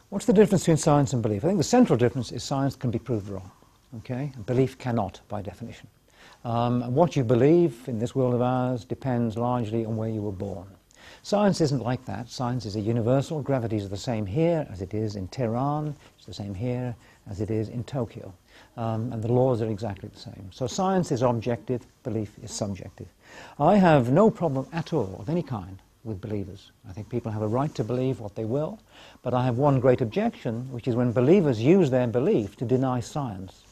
What's the difference between science and belief? I think the central difference is science can be proved wrong, okay? And belief cannot, by definition. And what you believe in this world of ours depends largely on where you were born. Science isn't like that. Science is a universal. Gravity is the same here as it is in Tehran. It's the same here as it is in Tokyo. And the laws are exactly the same. So science is objective, belief is subjective. I have no problem at all of any kind with believers. I think people have a right to believe what they will, but I have one great objection, which is when believers use their belief to deny science.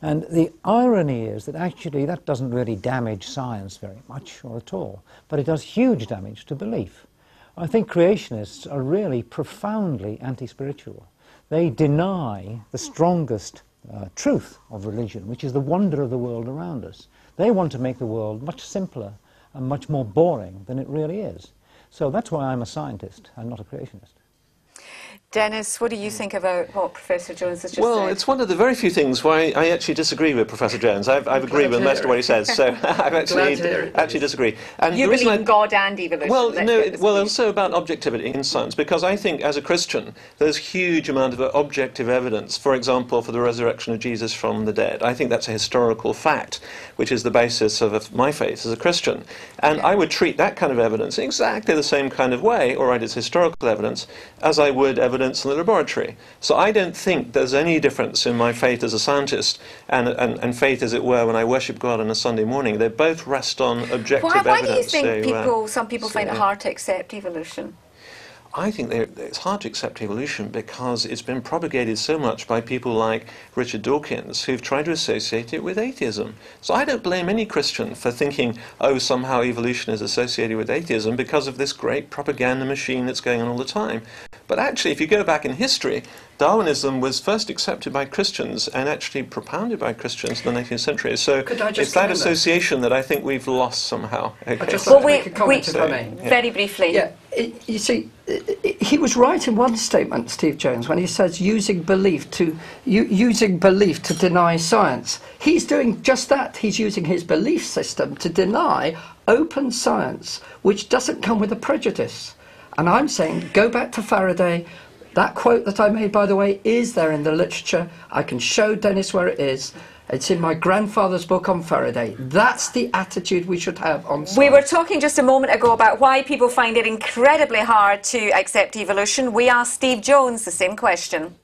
And the irony is that actually that doesn't really damage science very much or at all, but it does huge damage to belief. I think creationists are really profoundly anti-spiritual. They deny the strongest truth of religion, which is the wonder of the world around us. They want to make the world much simpler and much more boring than it really is. So that's why I'm a scientist and not a creationist. Denis, what do you think about what Professor Jones has just Well, said? it's one of the very few things where I actually disagree with Professor Jones. I've agreed with most of what he says, so I've actually disagree. And You the reason believe in God and evolution. Well, let's no, get this well, clear. also about objectivity in science, because I think as a Christian, there's huge amount of objective evidence, for example, for the resurrection of Jesus from the dead. I think that's a historical fact, which is the basis of my faith as a Christian. And I would treat that kind of evidence in exactly the same kind of way, all right, it's historical evidence, as I would evidence in the laboratory. So I don't think there's any difference in my faith as a scientist and faith, as it were, when I worship God on a Sunday morning. They both rest on objective Why evidence. do you think So, some people find it hard to accept evolution? I think it's hard to accept evolution because it's been propagated so much by people like Richard Dawkins, who've tried to associate it with atheism. So I don't blame any Christian for thinking, oh, somehow evolution is associated with atheism because of this great propaganda machine that's going on all the time. But actually, if you go back in history, Darwinism was first accepted by Christians and actually propounded by Christians in the 19th century. So it's that association that I think we've lost somehow. Okay. I'd just like to make a comment, if I may. Very briefly. Yeah, you see, he was right in one statement, Steve Jones, when he says using belief to deny science. He's doing just that. He's using his belief system to deny open science, which doesn't come with a prejudice. And I'm saying, go back to Faraday. That quote that I made, by the way, is there in the literature. I can show Denis where it is. It's in my grandfather's book on Faraday. That's the attitude we should have on science. We were talking just a moment ago about why people find it incredibly hard to accept evolution. We asked Steve Jones the same question.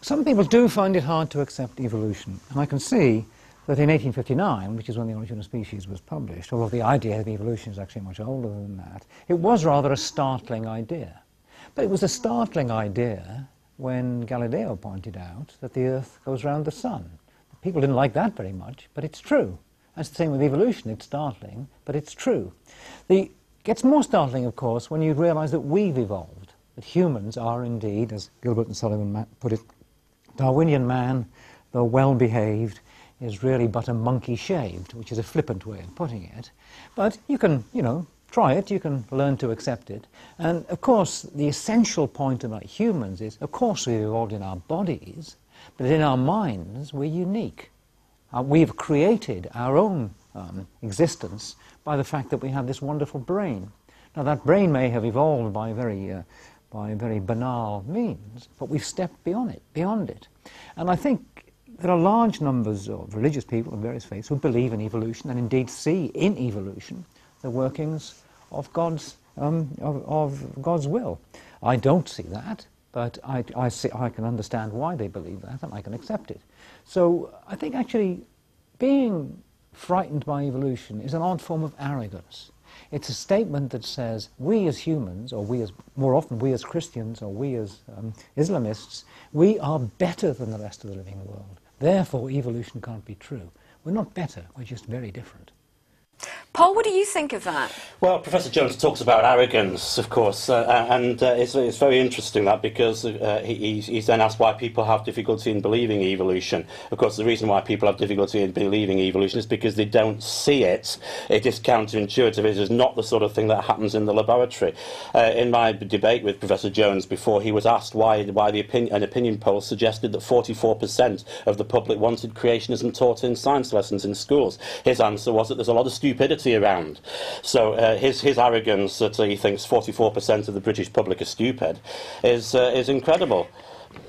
Some people do find it hard to accept evolution. And I can see that in 1859, which is when The Origin of Species was published, although the idea of evolution is actually much older than that, it was rather a startling idea. But it was a startling idea when Galileo pointed out that the Earth goes round the sun. People didn't like that very much, but it's true. That's the same with evolution. It's startling, but it's true. It gets more startling, of course, when you realise that we've evolved, that humans are indeed, as Gilbert and Sullivan put it, Darwinian man, though well-behaved, is really but a monkey shaved, which is a flippant way of putting it. But you can, try it, you can learn to accept it. And of course, the essential point about humans is, of course, we've evolved in our bodies, but in our minds, we're unique. We've created our own existence by the fact that we have this wonderful brain. Now, that brain may have evolved by very banal means, but we've stepped beyond it. And I think there are large numbers of religious people of various faiths who believe in evolution and indeed see in evolution the workings of God's will. I don't see that, but I can understand why they believe that, and I can accept it. So I think actually being frightened by evolution is an odd form of arrogance. It's a statement that says we as humans, or more often we as Christians, or we as Islamists, we are better than the rest of the living world. Therefore, evolution can't be true. We're not better, we're just very different. Paul, what do you think of that? Well, Professor Jones talks about arrogance, of course, and it's very interesting that because he's then asked why people have difficulty in believing evolution. Of course, the reason why people have difficulty in believing evolution is because they don't see it. It is counterintuitive. It is not the sort of thing that happens in the laboratory. In my debate with Professor Jones before, he was asked why an opinion poll suggested that 44% of the public wanted creationism taught in science lessons in schools. His answer was that there's a lot of stupidity around. So his arrogance that he thinks 44% of the British public are stupid is incredible.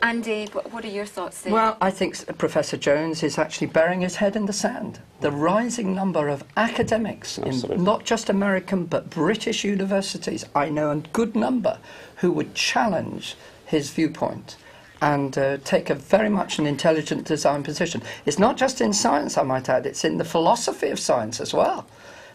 Andy, what are your thoughts there? Well, I think Professor Jones is actually burying his head in the sand. The rising number of academics in not just American but British universities, I know a good number, who would challenge his viewpoint and take a very much an intelligent design position. It's not just in science, I might add, it's in the philosophy of science as well.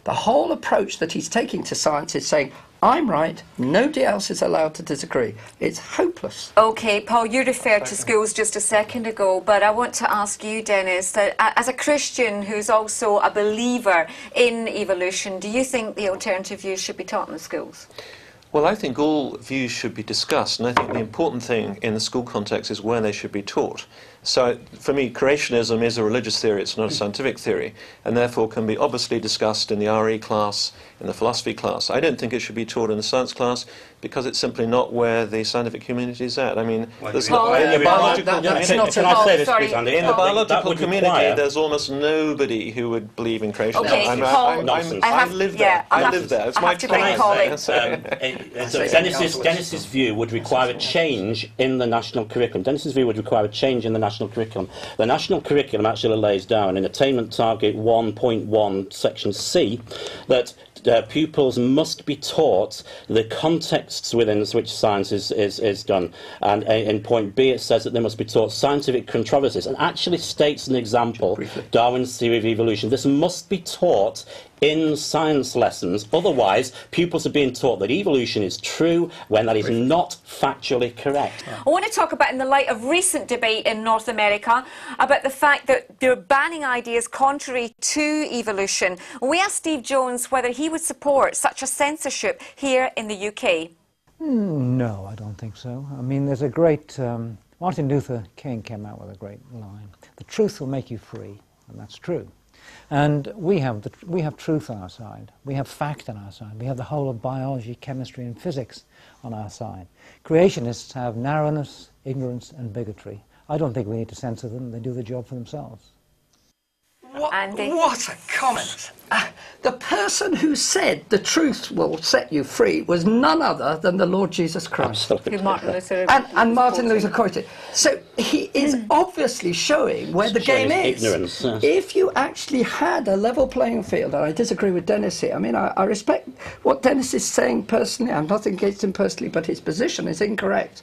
The whole approach that he's taking to science is saying, I'm right, nobody else is allowed to disagree. It's hopeless. OK, Paul, you referred to schools just a second ago, but I want to ask you, Denis, that as a Christian who's also a believer in evolution, do you think the alternative views should be taught in the schools? Well, I think all views should be discussed, and I think the important thing in the school context is where they should be taught. So, for me, creationism is a religious theory, it's not a scientific theory, and therefore can be obviously discussed in the RE class, in the philosophy class. I don't think it should be taught in the science class, because it's simply not where the scientific community is at. I mean, there's not, in the biological community, there's almost nobody who would believe in creationism. Okay, I live there. I live there. It's my choice. Denis's view would require a change in the national curriculum. Denis's view would require a change in the national curriculum. The national curriculum actually lays down in Attainment Target 1.1, Section C, that pupils must be taught the contexts within which science is done. And in point B it says that they must be taught scientific controversies, and actually states an example, Darwin's theory of evolution. This must be taught in science lessons. Otherwise, pupils are being taught that evolution is true when that is not factually correct. I want to talk about, in the light of recent debate in North America, about the fact that they're banning ideas contrary to evolution. We asked Steve Jones whether he would support such a censorship here in the UK. No, I don't think so. I mean, there's a great... Martin Luther King came out with a great line. The truth will make you free, and that's true. And we have truth on our side. We have fact on our side. We have the whole of biology, chemistry and physics on our side. Creationists have narrowness, ignorance and bigotry. I don't think we need to censor them. They do the job for themselves. What a comment! The person who said the truth will set you free was none other than the Lord Jesus Christ. Absolutely. Who Martin Luther And Martin Luther quoted. So he is obviously showing where the game is. Ignorance, yes. If you actually had a level playing field, and I disagree with Denis here, I mean, I respect what Denis is saying personally. I'm not against him personally, but his position is incorrect.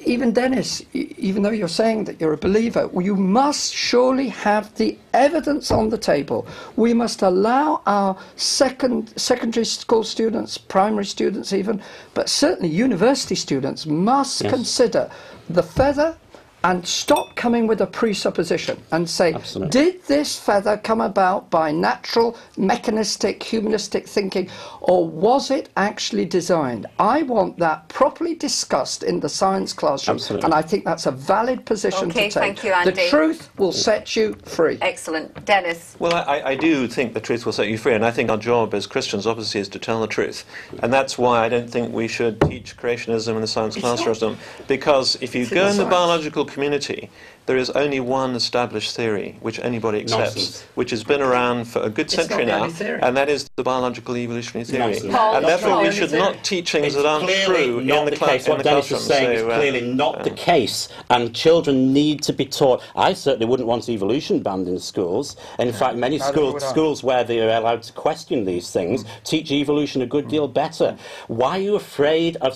Even Denis, even though you're saying that you're a believer, you must surely have the evidence on the table. We must allow our secondary school students, primary students even, but certainly university students must consider the feather and stop coming with a presupposition and say, did this feather come about by natural, mechanistic, humanistic thinking, or was it actually designed? I want that properly discussed in the science classroom, and I think that's a valid position to take. Thank you, Andy. The truth will set you free. Excellent. Denis? Well, I do think the truth will set you free, and I think our job as Christians obviously is to tell the truth. And that's why I don't think we should teach creationism in the science classroom, because if you go in the biological community, there is only one established theory which anybody accepts, which has been around for a good century now, and that is the biological evolutionary theory. And therefore we should not teach things that aren't true in the classroom. What Denis is saying is clearly not the case, and children need to be taught. I certainly wouldn't want evolution banned in schools. In fact, many schools where they are allowed to question these things teach evolution a good deal better. Why are you afraid of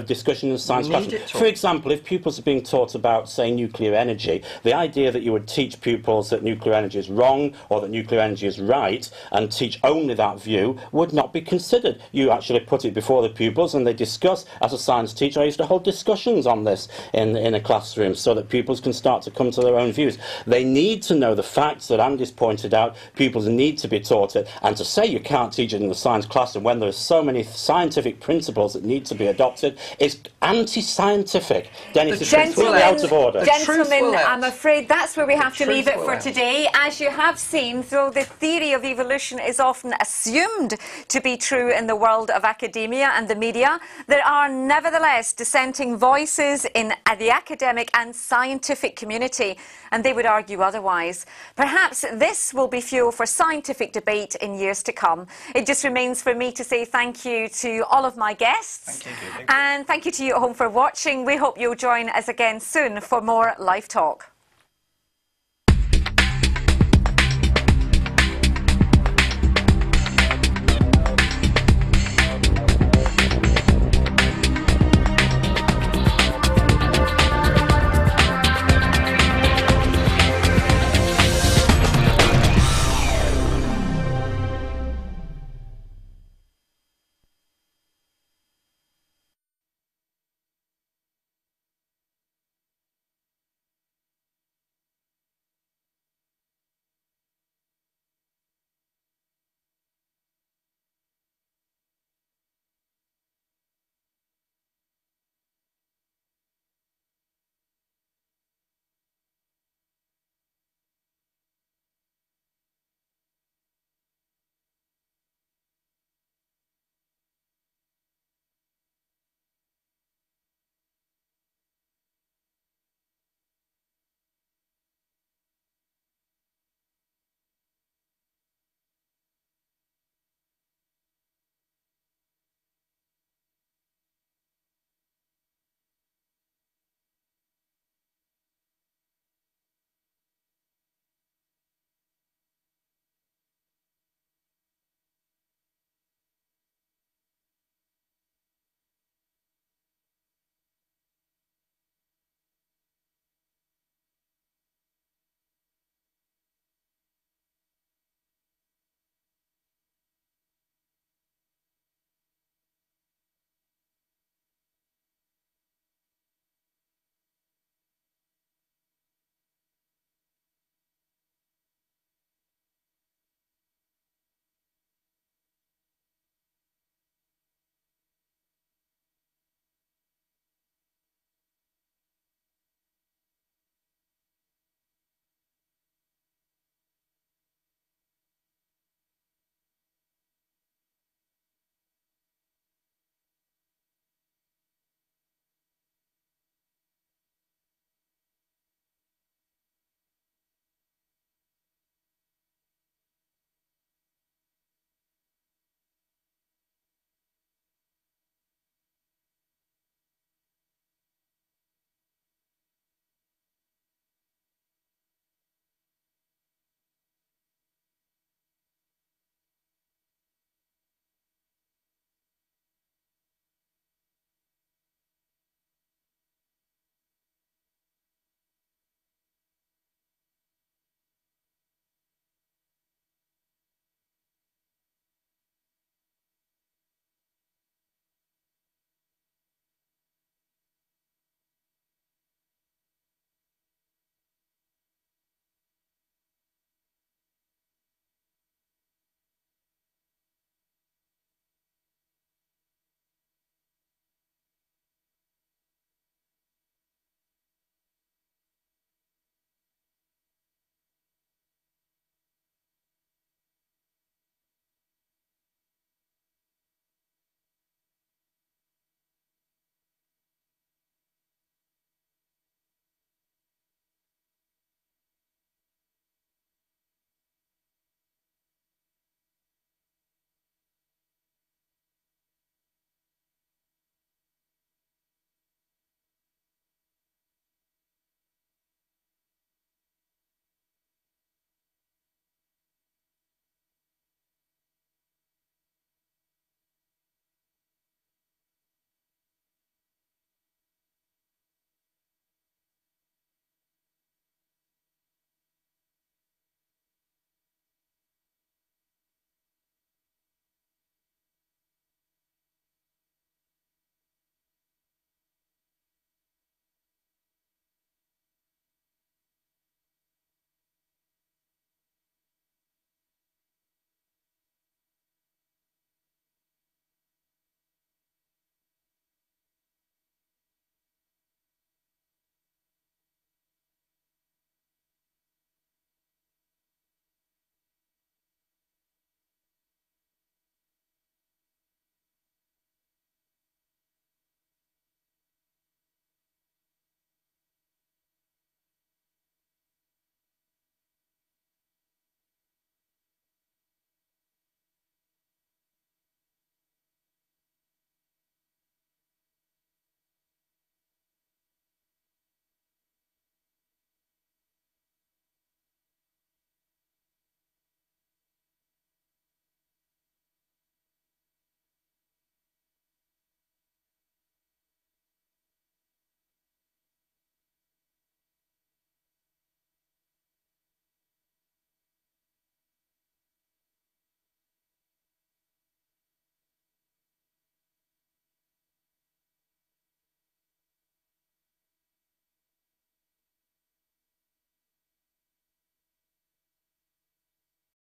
discussion in science classroom? For example, if pupils are being taught about, say, nuclear energy, the idea that you would teach pupils that nuclear energy is wrong or that nuclear energy is right and teach only that view would not be considered. You actually put it before the pupils and they discuss. As a science teacher, I used to hold discussions on this in a classroom so that pupils can start to come to their own views. They need to know the facts that Andy's pointed out. Pupils need to be taught it. And to say you can't teach it in the science classroom when there are so many scientific principles that need to be adopted is anti-scientific. Denis is completely out of order. Gentlemen, I'm afraid that's where we have to leave it for today. As you have seen, though the theory of evolution is often assumed to be true in the world of academia and the media, there are nevertheless dissenting voices in the academic and scientific community, and they would argue otherwise. Perhaps this will be fuel for scientific debate in years to come. It just remains for me to say thank you to all of my guests. Thank you. And thank you to you at home for watching. We hope you'll join us again soon for more Live Talk.